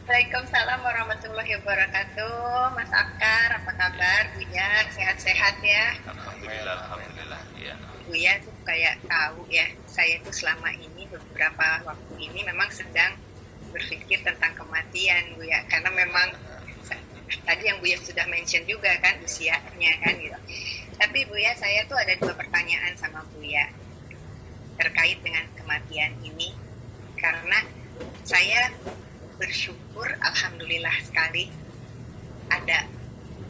Waalaikumsalam warahmatullahi wabarakatuh. Mas Akar, apa kabar? Buya, sehat-sehat ya? Alhamdulillah, alhamdulillah. Iya. Buya tuh kayak tahu ya, saya tuh selama ini beberapa waktu ini memang sedang berpikir tentang kematian Buya, karena memang tadi yang Buya sudah mention juga kan usianya kan gitu. Tapi Buya, saya tuh ada dua pertanyaan sama Buya terkait dengan kematian ini, karena saya bersyukur alhamdulillah sekali ada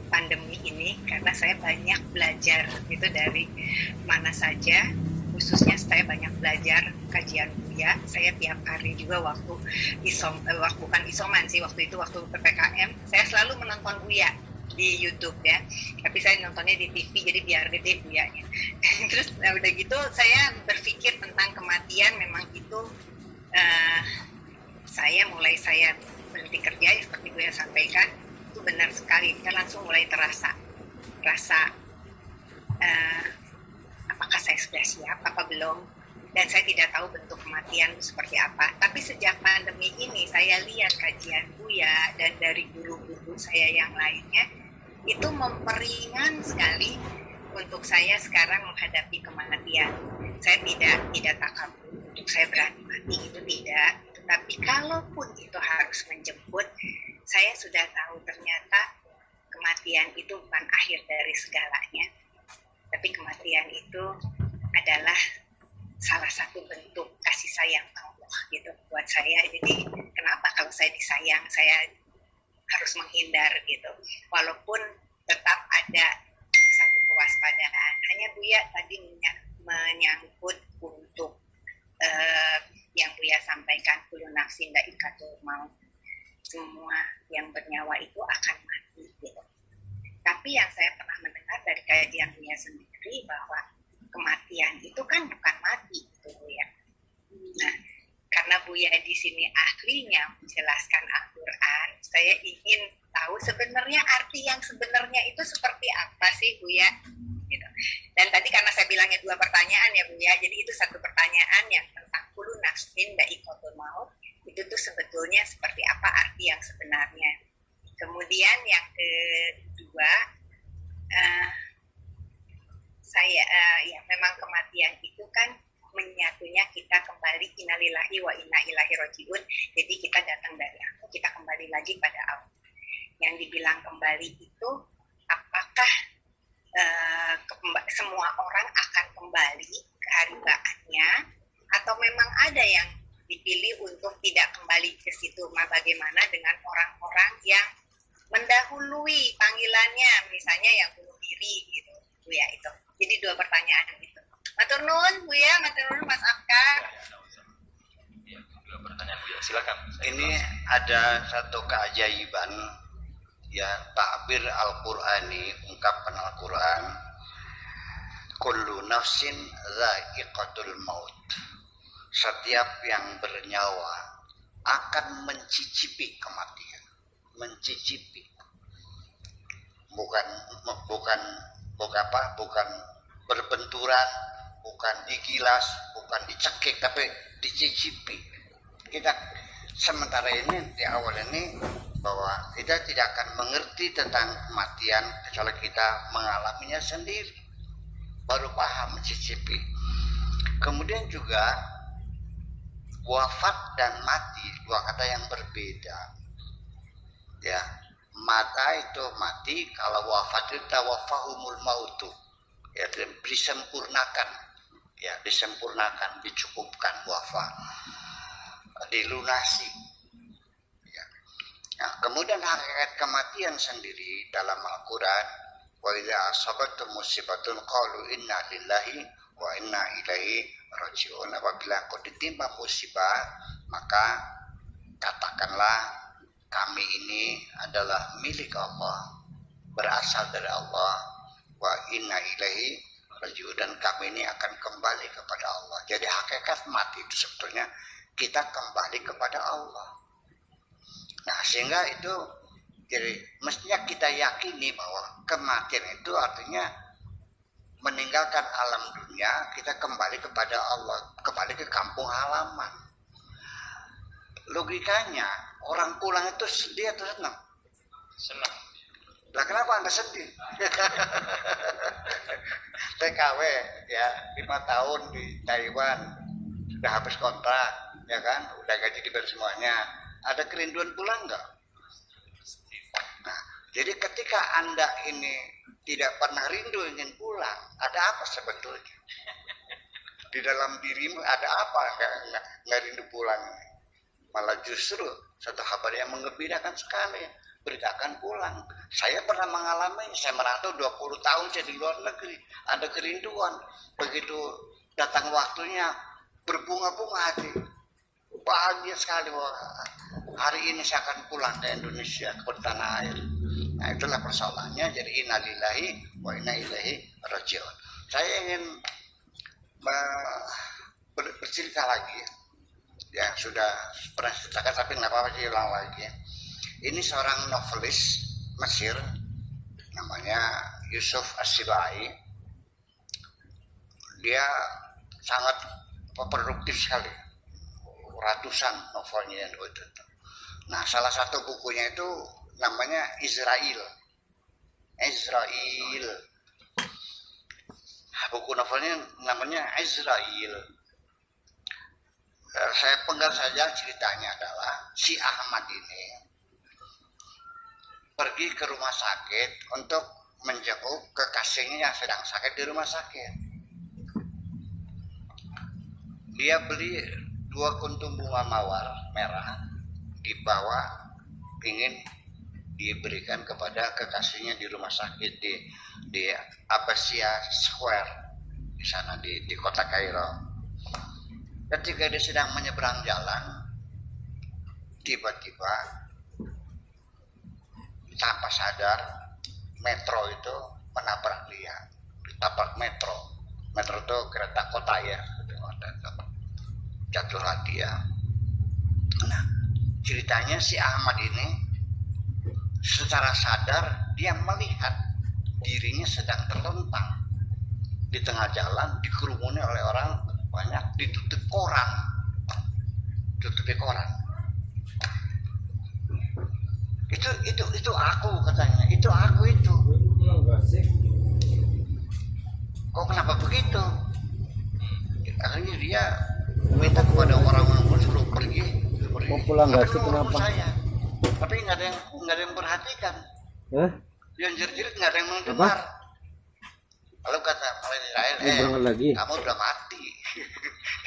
pandemi ini, karena saya banyak belajar gitu dari mana saja, khususnya saya banyak belajar kajian Buya. Saya tiap hari juga waktu bukan isoman sih, waktu itu waktu PPKM saya selalu menonton Buya di YouTube ya, tapi saya nontonnya di TV jadi biar gede Buyanya. Terus udah gitu saya berpikir tentang kematian, memang itu saya berhenti kerja ya, seperti Buya sampaikan itu benar sekali, kita langsung mulai rasa apakah saya sudah siap apa belum, dan saya tidak tahu bentuk kematian itu seperti apa. Tapi sejak pandemi ini saya lihat kajian Buya dan dari guru-guru saya yang lainnya, itu memperingan sekali untuk saya sekarang menghadapi kematian. Saya tidak takabur untuk saya berani mati, itu tidak. Tapi kalaupun itu harus menjemput, saya sudah tahu ternyata kematian itu bukan akhir dari segalanya, tapi kematian itu adalah salah satu bentuk kasih sayang Allah gitu buat saya. Jadi kenapa kalau saya disayang saya harus menghindar gitu, walaupun tetap ada satu kewaspadaan. Hanya Buya tadi menyangkut untuk yang Buya sampaikan, kullu nafsin dha'iqatul maut, semua yang bernyawa itu akan mati gitu. Tapi yang saya pernah mendengar dari kajian Buya sendiri bahwa kematian itu kan bukan mati gitu Buya. Nah, karena Buya di sini ahlinya menjelaskan Al-Quran, saya ingin tahu sebenarnya arti yang sebenarnya itu seperti apa sih Buya gitu. Dan tadi karena saya bilangnya dua pertanyaan ya Buya, jadi itu satu pertanyaan yang tentang kullu nafsin dha'iqatul maut, itu tuh sebetulnya seperti apa arti yang sebenarnya. Kemudian yang kedua, saya ya memang kematian itu kan menyatunya kita kembali, innalillahi wa inna ilaihi rajiun. Jadi kita datang dari aku, kita kembali lagi pada Allah. Yang dibilang kembali itu apakah semua orang akan kembali ke haribaannya, atau memang ada yang dipilih untuk tidak kembali ke situ? Bagaimana dengan orang-orang yang mendahului panggilannya, misalnya yang bunuh diri gitu Buya itu. Jadi dua pertanyaan itu. Matur nuwun Buya, matur nuwun Mas Akar. Ya, dua pertanyaan Buya. Silakan. Ini ada satu keajaiban ya, takbir Al-Qur'ani, ungkapan Al-Qur'an, kullu nafsin dha'iqatul maut. Setiap yang bernyawa akan mencicipi kematian. Mencicipi. Bukan berbenturan, bukan digilas, bukan dicekik, tapi dicicipi. Kita sementara ini di awal ini bahwa kita tidak akan mengerti tentang kematian kecuali kita mengalaminya sendiri, baru paham mencicipi. Kemudian juga wafat dan mati, dua kata yang berbeda ya. Mata itu mati, kalau wafat itu tawaffahumul mautu ya, disempurnakan ya, disempurnakan, dicukupkan wafat, dilunasi ya. Nah, kemudian hakikat kematian sendiri dalam Al-Quran, wa idza asabatum musibatun qalu inna lillahi wa inna ilaihi rajiun. Apabila kau ditimpa musibah, maka katakanlah kami ini adalah milik Allah, berasal dari Allah, wa inna ilaihi rajiun, dan kami ini akan kembali kepada Allah. Jadi hakikat mati itu sebetulnya kita kembali kepada Allah. Nah, sehingga itu jadi mestinya kita yakini bahwa kematian itu artinya meninggalkan alam dunia, kita kembali kepada Allah, kembali ke kampung halaman. logikanya orang pulang itu sedih atau senang? Senang. Lah kenapa Anda sedih? TKW ya 5 tahun di Taiwan, sudah habis kontrak, ya kan, udah gaji dibayar semuanya. Ada kerinduan pulang nggak? Nah, jadi ketika Anda ini tidak pernah rindu ingin pulang, ada apa sebetulnya? Di dalam dirimu ada apa nggak rindu pulang? Malah justru satu kabar yang menggembirakan sekali, beritakan pulang. Saya pernah mengalami, saya merantau 20 tahun saya di luar negeri, ada kerinduan. Begitu datang waktunya berbunga-bunga hati, bahagia sekali bahwa hari ini saya akan pulang ke Indonesia, ke tanah air. Nah itulah persoalannya. Jadi innalillahi wa inna ilaihi raji'un. Saya ingin bercerita lagi ya, sudah pernah ceritakan tapi nggak apa-apa sih, ulang lagi. Ini seorang novelis Mesir namanya Yusuf As-Sibai. Dia sangat produktif sekali, ratusan novelnya yang itu. Nah salah satu bukunya itu namanya Israel. Buku novelnya namanya Israel. Saya penggal saja ceritanya. Adalah si Ahmad ini pergi ke rumah sakit untuk menjenguk kekasihnya yang sedang sakit di rumah sakit. Dia beli 2 kuntum bunga mawar merah, dibawa ingin diberikan kepada kekasihnya di rumah sakit di Abbasiyah Square di sana di kota Kairo. Ketika dia sedang menyeberang jalan, tiba-tiba tanpa sadar metro itu menabrak dia. Ditabrak metro. Metro itu kereta kota ya. Jatuhlah dia. Nah, ceritanya si Ahmad ini secara sadar dia melihat dirinya sedang terlentang di tengah jalan, dikerumuni oleh orang banyak, ditutupi koran. Itu aku katanya, itu aku itu. Kok kenapa begitu? Akhirnya dia minta kepada orang-orang suruh pergi. Mau pulang nggak sih, kenapa? Saya. Tapi nggak ada yang perhatikan. Yang jerit-jerit nggak ada yang mendengar. Lalu kata Malin Israel, lagi. Kamu udah mati.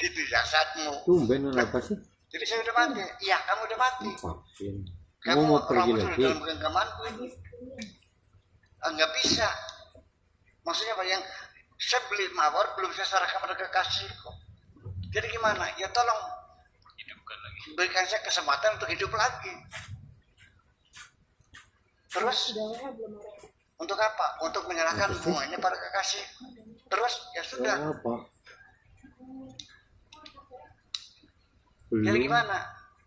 Itu jasadmu. Tumben apa sih? Jadi saya udah mati. Iya, kamu udah mati. Vaksin. Kamu Mau pergi sudah lagi? dalam genggamanku ini. Nggak bisa. Maksudnya apa, yang saya beli mawar belum saya serahkan pada kekasihku. Jadi gimana? Ya tolong Hidupkan lagi. berikan saya kesempatan untuk hidup lagi. Terus untuk apa? Untuk menyerahkan bunganya pada kekasih. Terus ya sudah. Apa? Jadi Belum. gimana?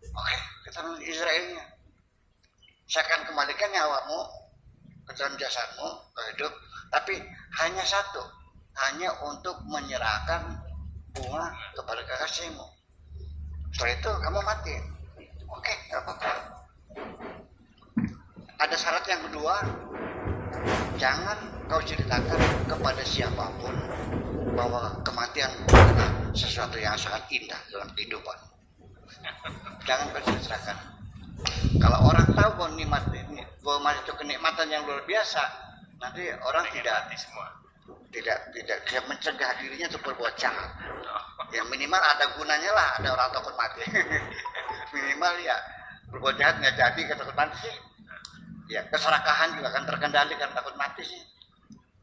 Oke, kata Israelnya. Saya akan kembalikan nyawamu ke dalam jasadmu, ke hidup. Tapi hanya satu. Hanya untuk menyerahkan bunga kepada kekasihmu. Setelah itu kamu mati. Oke, gak apa-apa. Ada syarat yang kedua. Jangan kau ceritakan kepada siapapun bahwa kematian adalah sesuatu yang sangat indah dalam kehidupan. Jangan kau ceritakan. Kalau orang tahu bahwa mati itu kenikmatan yang luar biasa, nanti orang tidak mencegah dirinya untuk berbuat jahat. Ya minimal ada gunanya lah, ada orang takut mati. Minimal ya berbuat jahat nggak jadi, takut mati sih. Ya keserakahan juga akan terkendali karena takut mati sih.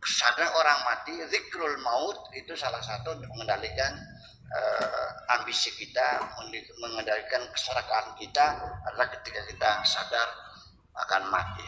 Sadar orang mati, zikrul maut itu salah satu untuk mengendalikan ambisi kita, mengendalikan keserakahan kita adalah ketika kita sadar akan mati.